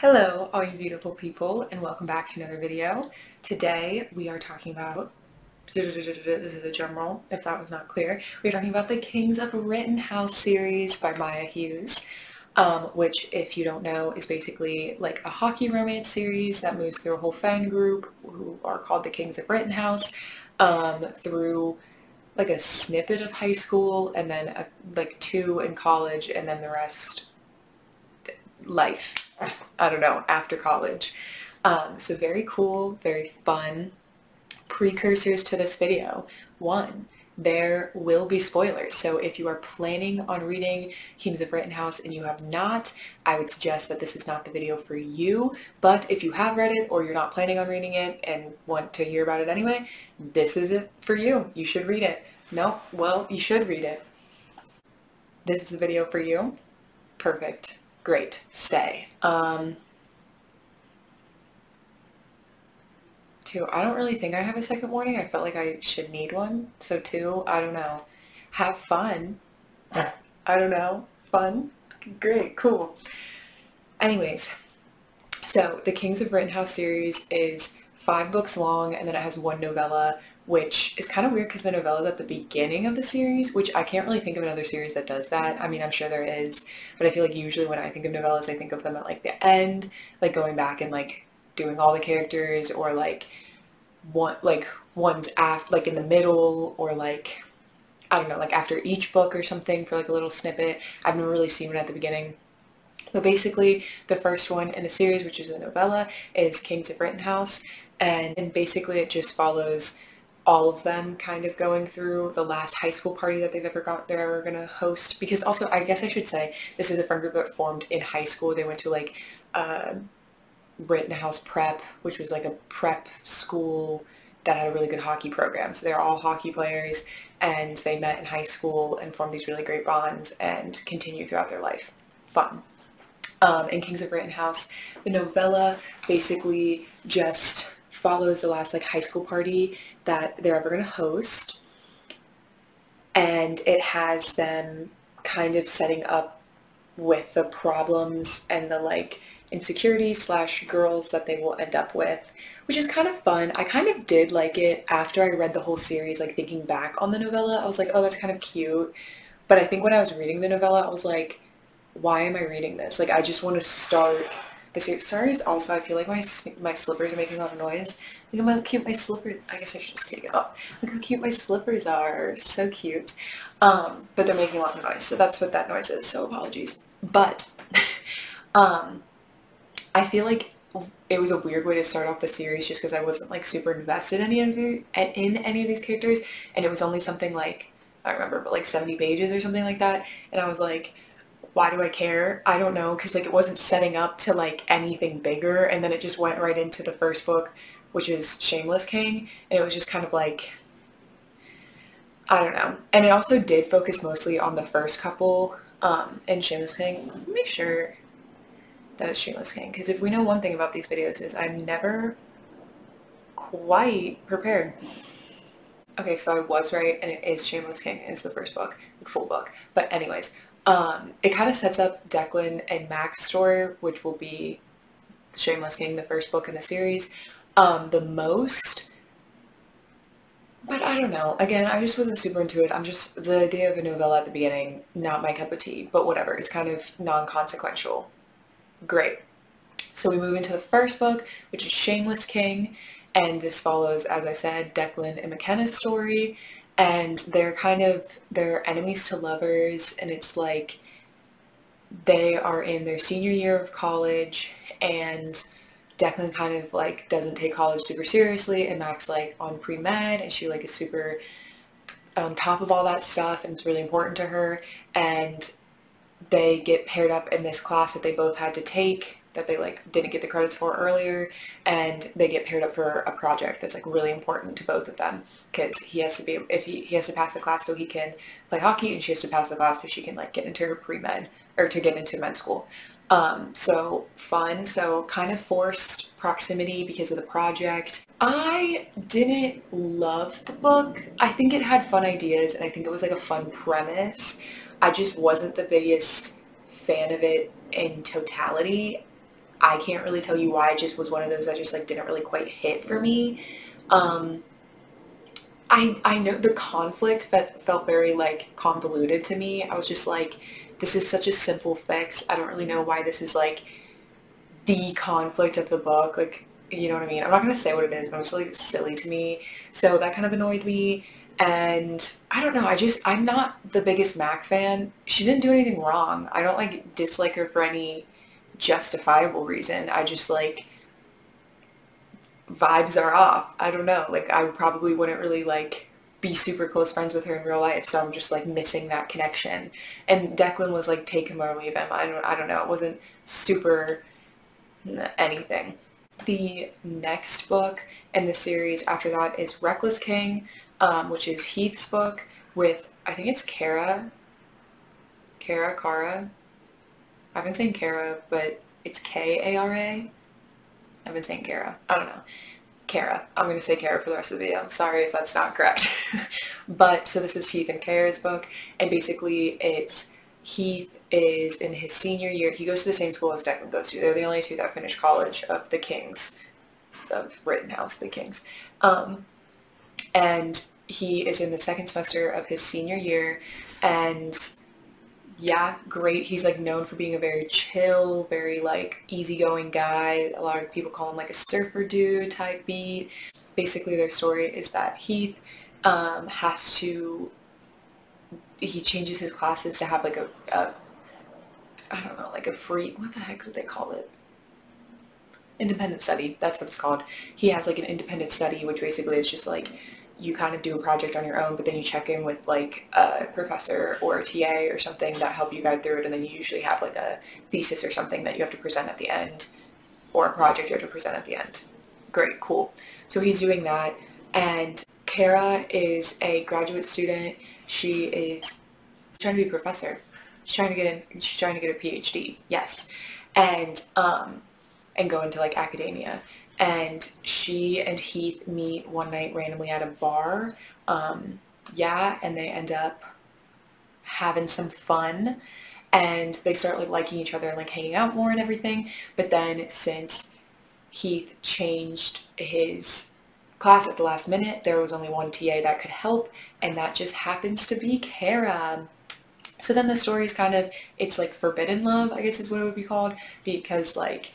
Hello, all you beautiful people, and welcome back to another video. Today we are talking about, this is a drum roll if that was not clear, we're talking about the Kings of Rittenhouse series by Maya Hughes, which, if you don't know, is basically like a hockey romance series that moves through a whole fan group who are called the Kings of Rittenhouse, through like a snippet of high school and then like 2 in college and then the rest life. I don't know, after college. So very cool, very fun. Precursors to this video. 1, there will be spoilers. So if you are planning on reading Kings of Rittenhouse and you have not, I would suggest that this is not the video for you. But if you have read it or you're not planning on reading it and want to hear about it anyway, this is it for you. You should read it. No? Well, you should read it. This is the video for you. Perfect. Great. Stay. 2, I don't really think I have a second warning. I felt like I should need one. So 2, I don't know. Have fun. I don't know. Fun? Great. Cool. Anyways, so the Kings of Rittenhouse series is 5 books long, and then it has 1 novella, which is kind of weird because the novella is at the beginning of the series, which I can't really think of another series that does that. I mean, I'm sure there is, but I feel like usually when I think of novellas, I think of them at like the end, like going back and like doing all the characters, or like one's after, like in the middle, or like, I don't know, like after each book or something for like a little snippet. I've never really seen one at the beginning. But basically, the first one in the series, which is a novella, is Kings of Rittenhouse, and basically it just follows all of them kind of going through the last high school party that they're ever gonna host. Because also, I guess I should say, this is a friend group that formed in high school. They went to like Rittenhouse Prep, which was like a prep school that had a really good hockey program. So they're all hockey players, and they met in high school and formed these really great bonds and continue throughout their life. Fun. In Kings of Rittenhouse, the novella basically just follows the last like high school party that they're ever going to host, and it has them kind of setting up with the problems and the like insecurity / girls that they will end up with, which is kind of fun. I kind of did like it after I read the whole series. Like, thinking back on the novella, I was like, oh, that's kind of cute. But I think when I was reading the novella, I was like, why am I reading this? Like, I just want to start the series. Sorry, also, I feel like my slippers are making a lot of noise. Look at how cute my slippers, I guess I should just take it off. Look how cute my slippers are, so cute. But they're making a lot of noise, so that's what that noise is, so apologies. But, I feel like it was a weird way to start off the series just because I wasn't like super invested in any of these characters, and it was only something like, I don't remember, but like 70 pages or something like that, and I was like, why do I care? I don't know, because like it wasn't setting up to like anything bigger, and then it just went right into the first book, which is Shameless King, and it was just kind of like, I don't know. And it also did focus mostly on the first couple in Shameless King. Make sure that it's Shameless King, because if we know one thing about these videos is I'm never quite prepared. Okay, so I was right, and it is Shameless King is the first book, the full book. But anyways, it kind of sets up Declan and Mac's story, which will be Shameless King, the first book in the series, the most. But I don't know. Again, I just wasn't super into it. The idea of a novella at the beginning, not my cup of tea, but whatever. It's kind of non-consequential. Great. So we move into the first book, which is Shameless King, and this follows, as I said, Declan and McKenna's story, and they're enemies to lovers, and it's like they are in their senior year of college, and Declan kind of like doesn't take college super seriously, and Mac's like on pre-med, and she like is super on top of all that stuff, and it's really important to her, and they get paired up in this class that they both had to take that they like didn't get the credits for earlier, and they get paired up for a project that's like really important to both of them, because he has to pass the class so he can play hockey, and she has to pass the class so she can like get into her pre-med, or to get into med school. So fun. So kind of forced proximity because of the project. I didn't love the book. I think it had fun ideas, and I think it was like a fun premise. I just wasn't the biggest fan of it in totality. I can't really tell you why. It just was one of those that just like didn't really quite hit for me. I know the conflict felt very like convoluted to me. I was just like, this is such a simple fix. I don't really know why this is like the conflict of the book. Like, you know what I mean? I'm not gonna say what it is, but it's really silly to me. So that kind of annoyed me. And I don't know, I'm not the biggest Mac fan. She didn't do anything wrong. I don't like dislike her for any justifiable reason. I just like vibes are off. I don't know. Like I probably wouldn't really like be super close friends with her in real life, so I'm just like missing that connection. And Declan was like take him or leave him. I don't know. It wasn't super anything. The next book in the series after that is Ruthless King, which is Heath's book with, I think it's Kara. I've been saying Kara, but it's Kara. I've been saying Kara. I don't know. Kara. I'm going to say Kara for the rest of the video. Sorry if that's not correct. But, so this is Heath and Kara's book, and basically it's Heath is in his senior year. He goes to the same school as Declan goes to. They're the only two that finish college of the Kings, of Rittenhouse, the Kings. And he is in the second semester of his senior year, and yeah, great. He's like known for being a very chill, very like easygoing guy. A lot of people call him like a surfer dude type beat. Basically their story is that Heath he changes his classes to have like a I don't know, like a free, what the heck do they call it? Independent study, that's what it's called. He has like an independent study, which basically is just like you kind of do a project on your own, but then you check in with like a professor or a TA or something that help you guide through it, and then you usually have like a thesis or something that you have to present at the end, or a project you have to present at the end. Great, cool. So he's doing that, and Kara is a graduate student. She is trying to be a professor. She's trying to get a PhD, yes, and go into like academia. And she and Heath meet one night randomly at a bar, yeah, and they end up having some fun, and they start like liking each other and like hanging out more and everything. But then since Heath changed his class at the last minute, there was only one TA that could help, and that just happens to be Kara. So then the story is kind of, it's like forbidden love, I guess is what it would be called, because like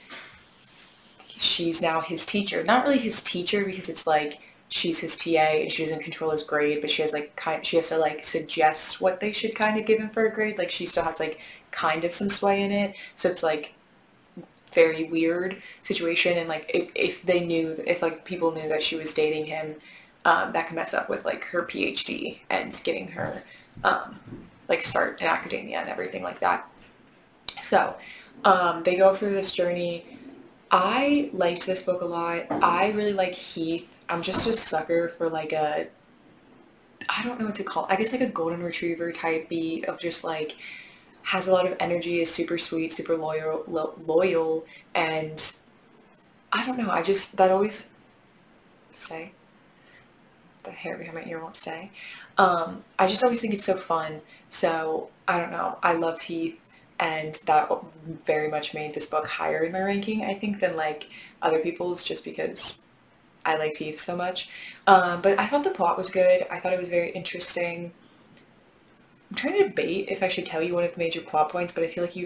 she's now his teacher. Not really his teacher, because it's like she's his TA and she doesn't control his grade, but she has like she has to like suggest what they should kind of give him for a grade. Like she still has like kind of some sway in it. So it's like very weird situation, and like if like people knew that she was dating him, that could mess up with like her PhD and getting her like start in academia and everything like that. So they go through this journey. I liked this book a lot. I really like Heath. I'm just a sucker for like I don't know what to call it. I guess like a golden retriever type beat of just like has a lot of energy, is super sweet, super loyal, and I don't know. That always stay. The hair behind my ear won't stay. I just always think it's so fun. So I don't know. I loved Heath. And that very much made this book higher in my ranking, I think, than like other people's, just because I liked Heath so much. But I thought the plot was good. I thought it was very interesting. I'm trying to debate if I should tell you one of the major plot points, but I feel like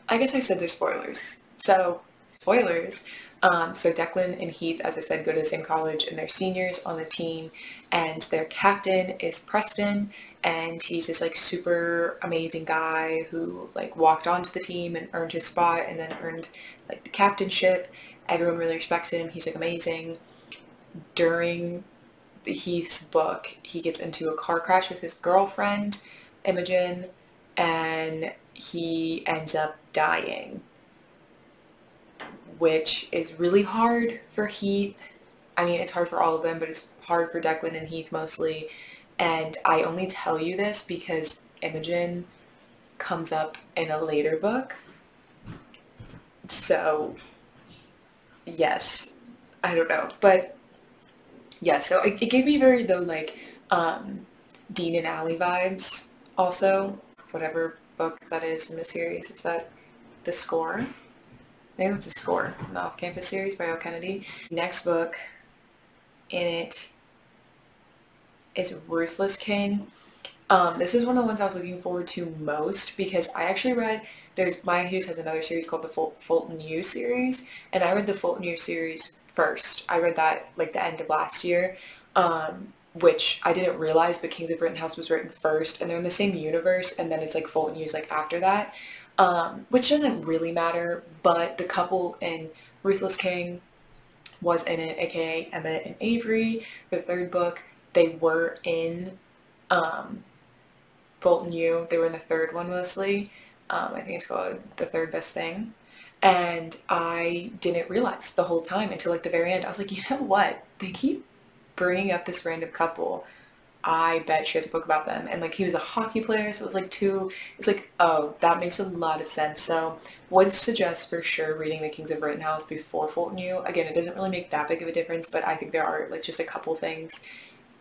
I guess I said there's spoilers. So, spoilers. So Declan and Heath, as I said, go to the same college, and they're seniors on the team, and their captain is Preston, and he's this like super amazing guy who like walked onto the team and earned his spot, and then earned like the captainship. Everyone really respects him. He's like amazing. During the Heath's book, he gets into a car crash with his girlfriend, Imogen, and he ends up dying, which is really hard for Heath. I mean, it's hard for all of them, but it's hard for Declan and Heath mostly. And I only tell you this because Imogen comes up in a later book. So, yes, I don't know. But, yeah, so it gave me very, though, like, Dean and Allie vibes also. Whatever book that is in the series. Is that The Score? I think that's The Score, the Off-Campus series by O. Kennedy. Next book in it is Ruthless King. This is one of the ones I was looking forward to most because I actually read, there's Maya Hughes has another series called the Fulton U series, and I read the Fulton U series first. I read that like the end of last year, which I didn't realize, but Kings of Rittenhouse was written first, and they're in the same universe, and then it's like Fulton U's like after that, which doesn't really matter, but the couple in Ruthless King was in it, aka Emmett and Avery, the third book. They were in Fulton U. They were in the third one mostly. I think it's called The Third Best Thing. And I didn't realize the whole time until like the very end. I was like, you know what? They keep bringing up this random couple. I bet she has a book about them. And like he was a hockey player, so it was like oh, that makes a lot of sense. So would suggest for sure reading the Kings of Rittenhouse before Fulton U. Again, it doesn't really make that big of a difference, but I think there are like just a couple things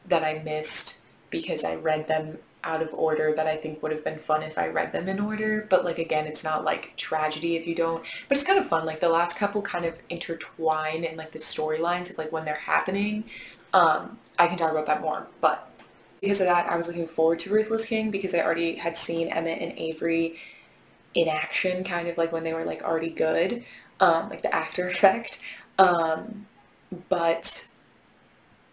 that I missed because I read them out of order that I think would have been fun if I read them in order. But like again, it's not like tragedy if you don't, but it's kind of fun. Like the last couple kind of intertwine in like the storylines of like when they're happening. I can talk about that more, but because of that, I was looking forward to Ruthless King because I already had seen Emmett and Avery in action, kind of like when they were like already good, like the after effect. But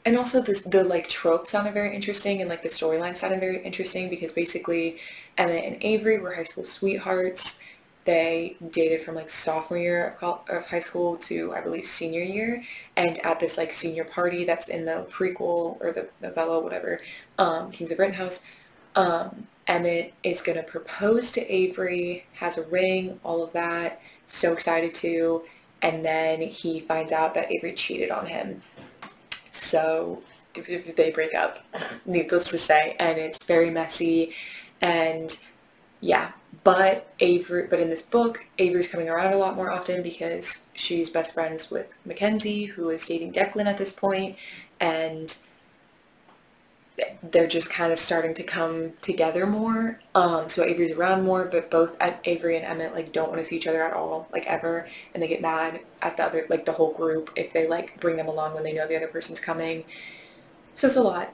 and also the like tropes sounded very interesting, and like the storyline sounded very interesting because basically Emmett and Avery were high school sweethearts. They dated from like sophomore year of high school to I believe senior year, and at this like senior party that's in the prequel or the novella, whatever, Kings of Rittenhouse, Emmett is gonna propose to Avery, has a ring, all of that, so excited to, and then he finds out that Avery cheated on him. So they break up, needless to say, and it's very messy, and yeah, but in this book, Avery's coming around a lot more often because she's best friends with Mackenzie, who is dating Declan at this point, and they're just kind of starting to come together more. So Avery's around more, but both Avery and Emmett like don't want to see each other at all, like ever, and they get mad at the other, like the whole group, if they like bring them along when they know the other person's coming. So it's a lot.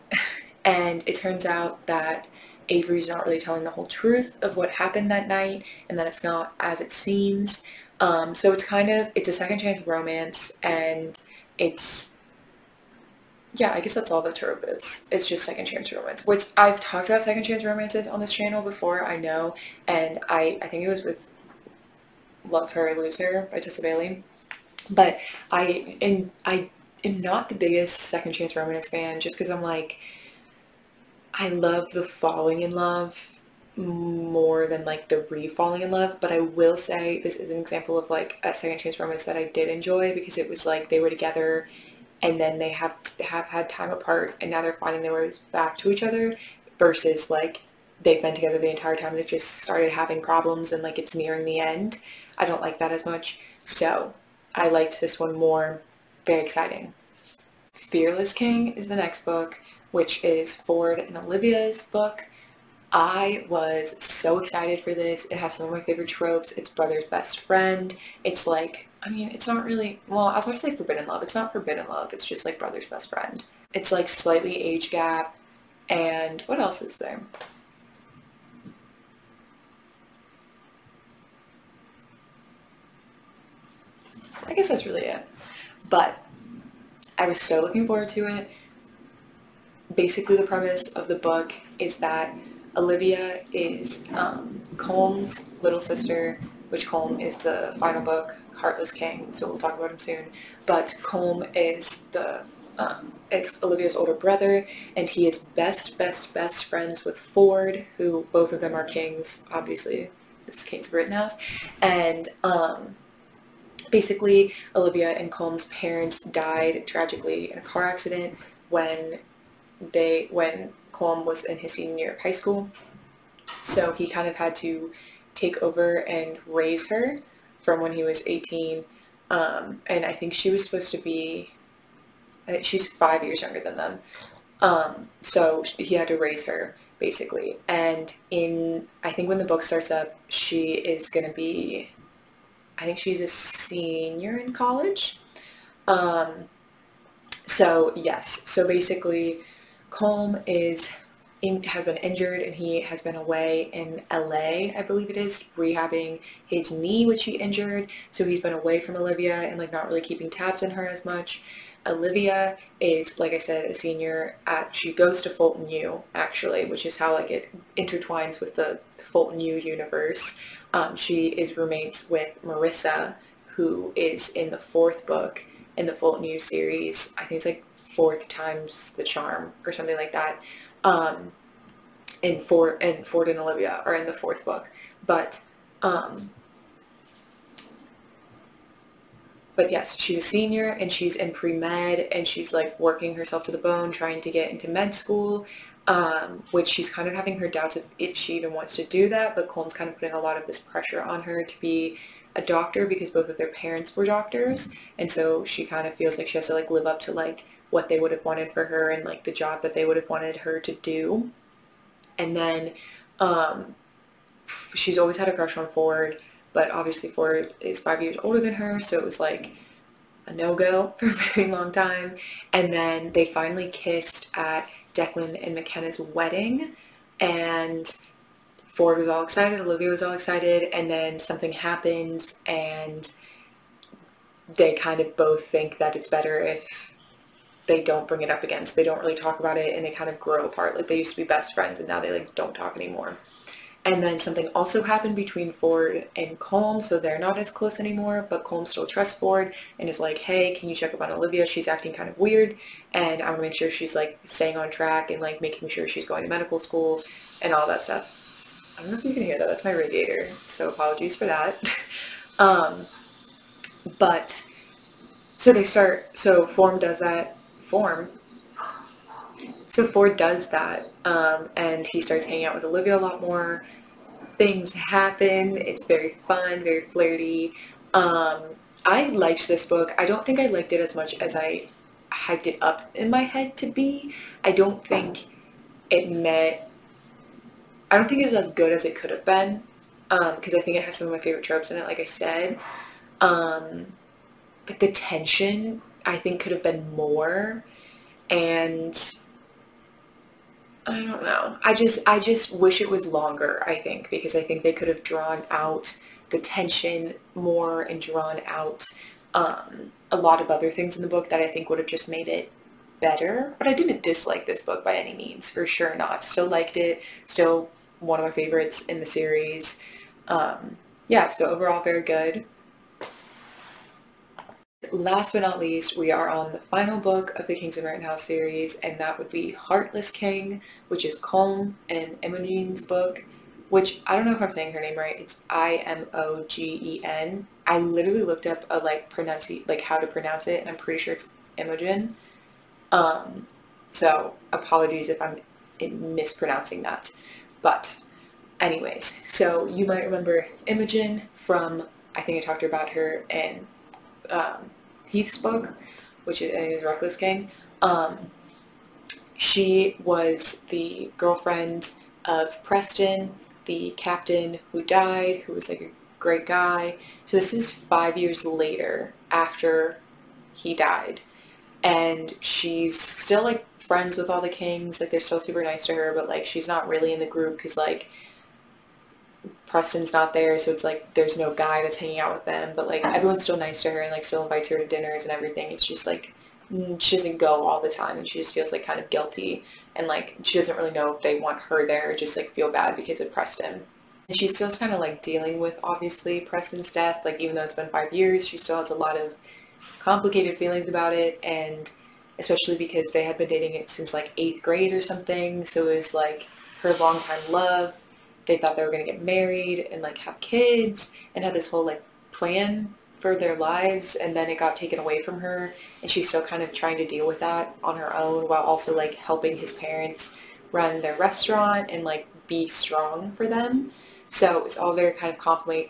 And it turns out that Avery's not really telling the whole truth of what happened that night, and that it's not as it seems. So it's a second chance romance, and yeah, I guess that's all the trope is. It's just second chance romance, which I've talked about second chance romances on this channel before, I know, and I think it was with Love Her or Lose Her by Tessa Bailey. But I am not the biggest second chance romance fan, just because I'm like, I love the falling in love more than like the re-falling in love. But I will say this is an example of like a second chance romance that I did enjoy, because it was like they were together and then they have had time apart, and now they're finding their ways back to each other, versus like they've been together the entire time, they've just started having problems and like it's nearing the end. I don't like that as much, so I liked this one more. Very exciting. Fearless King is the next book, which is Ford and Olivia's book. I was so excited for this. It has some of my favorite tropes. It's brother's best friend. It's like, I mean, it's not really, well, I was about to say forbidden love. It's not forbidden love. It's just like brother's best friend. It's like slightly age gap. And what else is there? I guess that's really it. But I was so looking forward to it. Basically, the premise of the book is that Olivia is Colm's little sister, which Colm is the final book, Heartless King, so we'll talk about him soon. But Colm is is Olivia's older brother, and he is best friends with Ford, who both of them are kings, obviously. This is Kings of Rittenhouse. And basically, Olivia and Colm's parents died tragically in a car accident when Colm was in his senior year of high school. So he kind of had to take over and raise her from when he was 18. And I think she was supposed to be, I think she's 5 years younger than them. So he had to raise her basically. And I think when the book starts up, she is going to be, I think she's a senior in college. So yes, so basically Colm has been injured, and he has been away in LA, I believe it is, rehabbing his knee, which he injured. So he's been away from Olivia and like not really keeping tabs on her as much. Olivia is, like I said, a senior she goes to Fulton U, actually, which is how like it intertwines with the Fulton U universe. She is roommates with Marissa, who is in the 4th book in the Fulton U series. I think it's like 4th times the charm or something like that. And Ford and Olivia are in the 4th book. But yes, she's a senior and she's in pre-med, and she's like working herself to the bone trying to get into med school, which she's kind of having her doubts if she even wants to do that, but Colm's kind of putting a lot of this pressure on her to be a doctor because both of their parents were doctors, and so she kind of feels like she has to like live up to like what they would have wanted for her and like the job that they would have wanted her to do. And then she's always had a crush on Ford, but obviously Ford is 5 years older than her, so it was like a no-go for a very long time. And then they finally kissed at Declan and McKenna's wedding, and Ford was all excited, Olivia was all excited, and then something happens, and they kind of both think that it's better if they don't bring it up again. So they don't really talk about it, and they kind of grow apart. Like they used to be best friends, and now they like don't talk anymore. And then something also happened between Ford and Colm, so they're not as close anymore, but Colm still trusts Ford and is like, hey, can you check up on Olivia? She's acting kind of weird, and I want to make sure she's like staying on track and like making sure she's going to medical school and all that stuff. I don't know if you can hear that, that's my radiator, so apologies for that. But so Ford does that, and he starts hanging out with Olivia a lot more. Things happen. It's very fun, very flirty. I liked this book. I don't think I liked it as much as I hyped it up in my head to be. I don't think it was as good as it could have been, because I think it has some of my favorite tropes in it, like I said. Like the tension, I think, could have been more, and I don't know. I just wish it was longer, I think, because I think they could have drawn out the tension more and drawn out a lot of other things in the book that I think would have just made it better. But I didn't dislike this book by any means, for sure not. Still liked it. Still one of my favorites in the series. Yeah, so overall very good. Last but not least, we are on the final book of the Kings and Rittenhouse series, and that would be Heartless King, which is Colm and Imogen's book, which I don't know if I'm saying her name right. It's Imogen. I literally looked up how to pronounce it, and I'm pretty sure it's Imogen. So apologies if I'm mispronouncing that. But anyways, so you might remember Imogen from, I think I talked about her in Heath's book, which is Ruthless King. She was the girlfriend of Preston, the captain who died, who was like a great guy. So this is 5 years later after he died, and she's still like friends with all the kings. Like they're still super nice to her, but like she's not really in the group because like Preston's not there, so it's like there's no guy that's hanging out with them, but like everyone's still nice to her and like still invites her to dinners and everything. It's just like she doesn't go all the time, and she just feels like kind of guilty, and like she doesn't really know if they want her there or just like feel bad because of Preston. And she's still kind of like dealing with obviously Preston's death. Like even though it's been 5 years, she still has a lot of complicated feelings about it, and especially because they had been dating it since like 8th grade or something, so it was like her longtime love. They thought they were going to get married and like have kids and had this whole like plan for their lives, and then it got taken away from her, and she's still kind of trying to deal with that on her own while also like helping his parents run their restaurant and like be strong for them. So it's all very kind of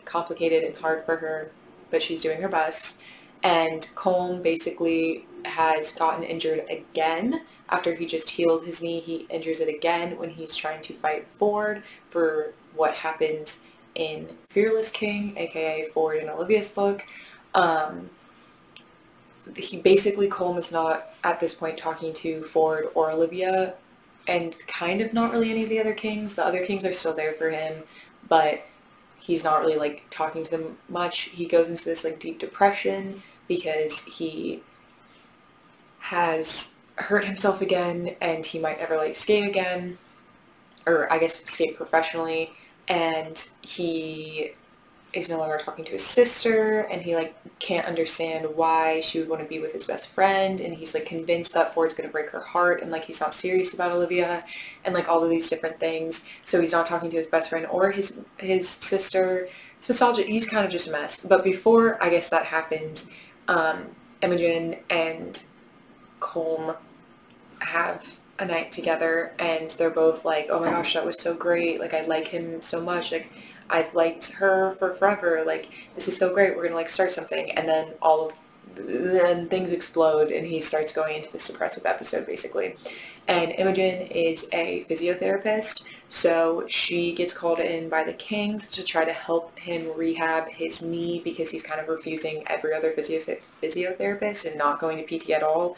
complicated and hard for her, but she's doing her best. And Colm basically has gotten injured again. After he just healed his knee, he injures it again when he's trying to fight Ford for what happens in Fearless King, aka Ford and Olivia's book. He basically, Colm is not at this point talking to Ford or Olivia, and kind of not really any of the other kings. The other kings are still there for him, but he's not really like talking to them much. He goes into this like deep depression because he has hurt himself again and he might never like skate again, or I guess skate professionally, and he is no longer talking to his sister, and he like can't understand why she would want to be with his best friend, and he's like convinced that Ford's gonna break her heart, and like he's not serious about Olivia, and like all of these different things. So he's not talking to his best friend or his sister. So it's all he's kind of just a mess. But before I guess that happens, Imogen and Colm have a night together, and they're both like, oh my gosh, that was so great, like I like him so much, like I've liked her for forever, like this is so great, we're gonna like start something. And then then things explode and he starts going into this depressive episode basically. And Imogen is a physiotherapist, so she gets called in by the kings to try to help him rehab his knee because he's kind of refusing every other physiotherapist and not going to PT at all.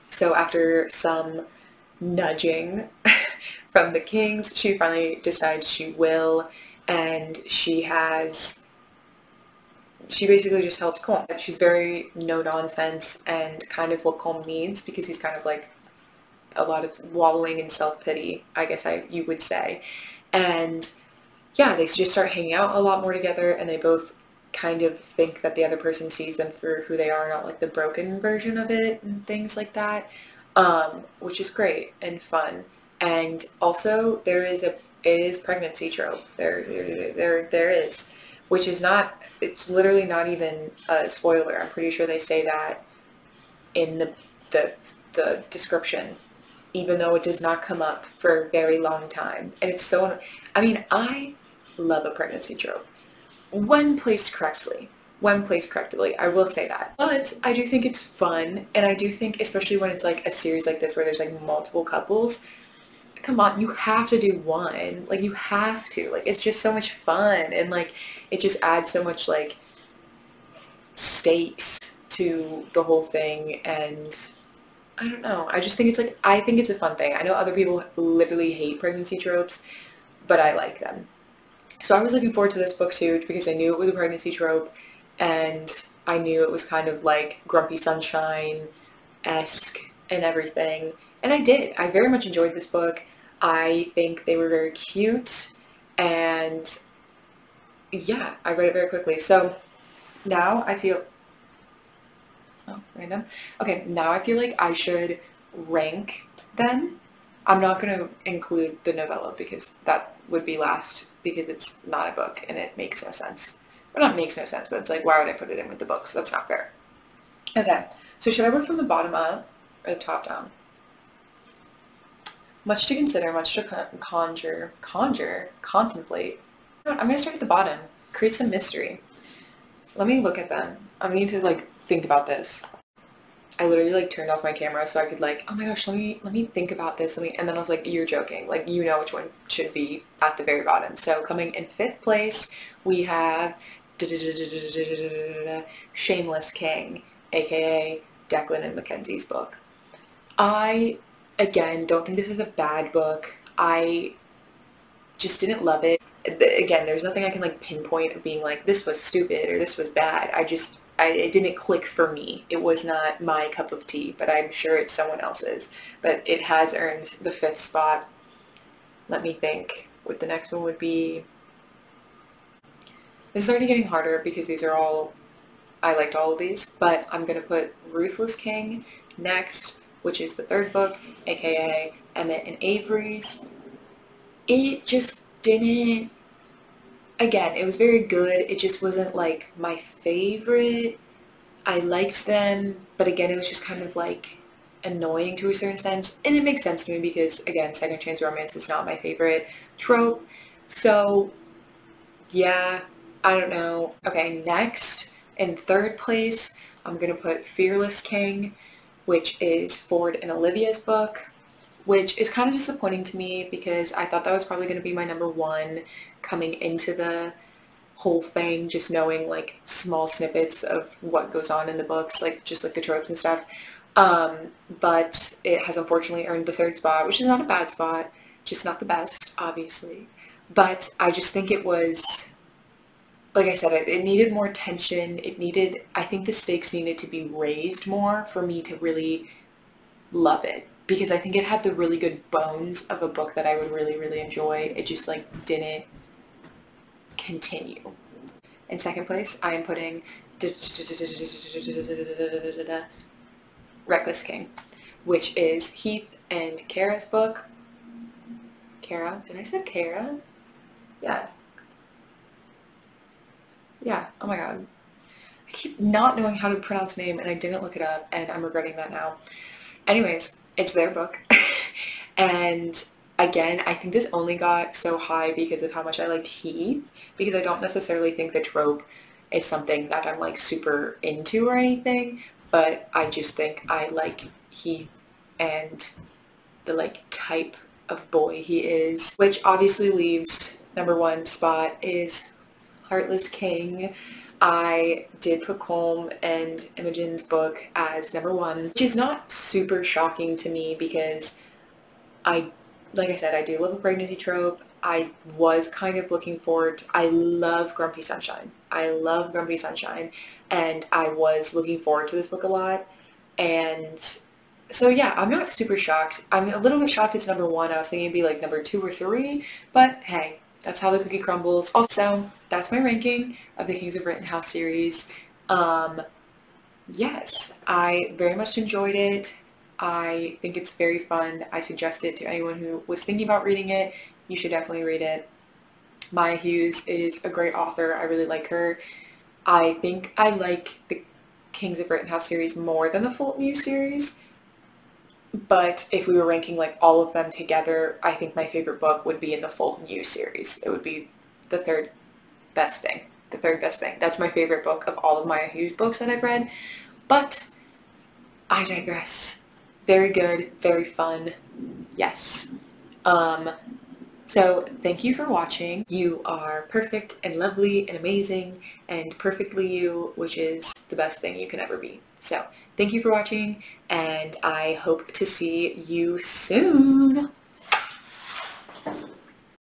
So after some nudging from the kings, she finally decides she will, and she basically just helps Colm. She's very no-nonsense and kind of what Colm needs, because he's kind of like a lot of wallowing in self-pity, I guess you would say. And yeah, they just start hanging out a lot more together, and they both kind of think that the other person sees them for who they are, not like the broken version of it and things like that, which is great and fun. And also it is pregnancy trope. There is, which is not, it's literally not even a spoiler. I'm pretty sure they say that in the description, even though it does not come up for a very long time. And it's so, I mean, I love a pregnancy trope. When placed correctly, I will say that. But I do think it's fun, and I do think, especially when it's like a series like this where there's like multiple couples, come on, you have to do one. Like, you have to. Like, it's just so much fun, and like it just adds so much like stakes to the whole thing. And I don't know, I just think it's like, I think it's a fun thing. I know other people literally hate pregnancy tropes, but I like them. So I was looking forward to this book too, because I knew it was a pregnancy trope, and I knew it was kind of like Grumpy Sunshine-esque and everything. And I did. I very much enjoyed this book. I think they were very cute, and yeah, I read it very quickly. So now I feel, oh, random. Okay, now I feel like I should rank them. I'm not going to include the novella because that would be last, because it's not a book and it makes no sense. Well, not makes no sense, but it's like, why would I put it in with the books? That's not fair. Okay, so should I work from the bottom up or the top down? Much to consider, much to contemplate. I'm going to start at the bottom. Create some mystery. Let me look at them. I need to like think about this. I literally like turned off my camera so I could like, oh my gosh, let me think about this. And then I was like, you're joking. Like, you know which one should be at the very bottom. So coming in 5th place, we have Shameless King, aka Declan and Mackenzie's book. I, again, don't think this is a bad book. I just didn't love it. Again, there's nothing I can like pinpoint of being like, this was stupid or this was bad. It didn't click for me. It was not my cup of tea, but I'm sure it's someone else's. But it has earned the 5th spot. Let me think what the next one would be. This is already getting harder because these are all, I liked all of these, but I'm going to put Ruthless King next, which is the 3rd book, aka Emmett and Avery's. It just didn't, again, it was very good, it just wasn't like my favorite. I liked them, but again, it was just kind of like annoying to a certain sense, and it makes sense to me because, again, second chance romance is not my favorite trope. So yeah, I don't know. Okay, next, in 3rd place, I'm going to put Fearless King, which is Ford and Olivia's book, which is kind of disappointing to me because I thought that was probably going to be my number one coming into the whole thing, just knowing like small snippets of what goes on in the books, like just like the tropes and stuff. But it has unfortunately earned the third spot, which is not a bad spot, just not the best, obviously. But I just think it was, like I said, it needed more tension. I think the stakes needed to be raised more for me to really love it, because I think it had the really good bones of a book that I would really, really enjoy. It just like didn't continue. In second place, I am putting Ruthless King, which is Heath and Kara's book. Kara? Did I say Kara? Yeah. Yeah. Oh my god. I keep not knowing how to pronounce name and I didn't look it up and I'm regretting that now. Anyways, it's their book. And again, I think this only got so high because of how much I liked Heath, because I don't necessarily think the trope is something that I'm like super into or anything, but I just think I like Heath and the like type of boy he is, which obviously leaves number one spot is Heartless King. I did put Colm and Imogen's book as number one, which is not super shocking to me because like I said, I do love a pregnancy trope. I was kind of looking forward to, I love Grumpy Sunshine. I love Grumpy Sunshine, and I was looking forward to this book a lot. And so yeah, I'm not super shocked. I'm a little bit shocked it's number one. I was thinking it'd be like number 2 or 3, but hey, that's how the cookie crumbles. Also, that's my ranking of the Kings of Rittenhouse series. Yes, I very much enjoyed it. I think it's very fun. I suggest it to anyone who was thinking about reading it. You should definitely read it. Maya Hughes is a great author. I really like her. I think I like the Kings of Rittenhouse series more than the Fulton Muse series. But if we were ranking like all of them together, I think my favorite book would be in the Fulton Muse series. It would be the third best thing. The third best thing. That's my favorite book of all of Maya Hughes books that I've read. But I digress. Very good, very fun. Yes. So thank you for watching. You are perfect and lovely and amazing and perfectly you, which is the best thing you can ever be. So thank you for watching, and I hope to see you soon.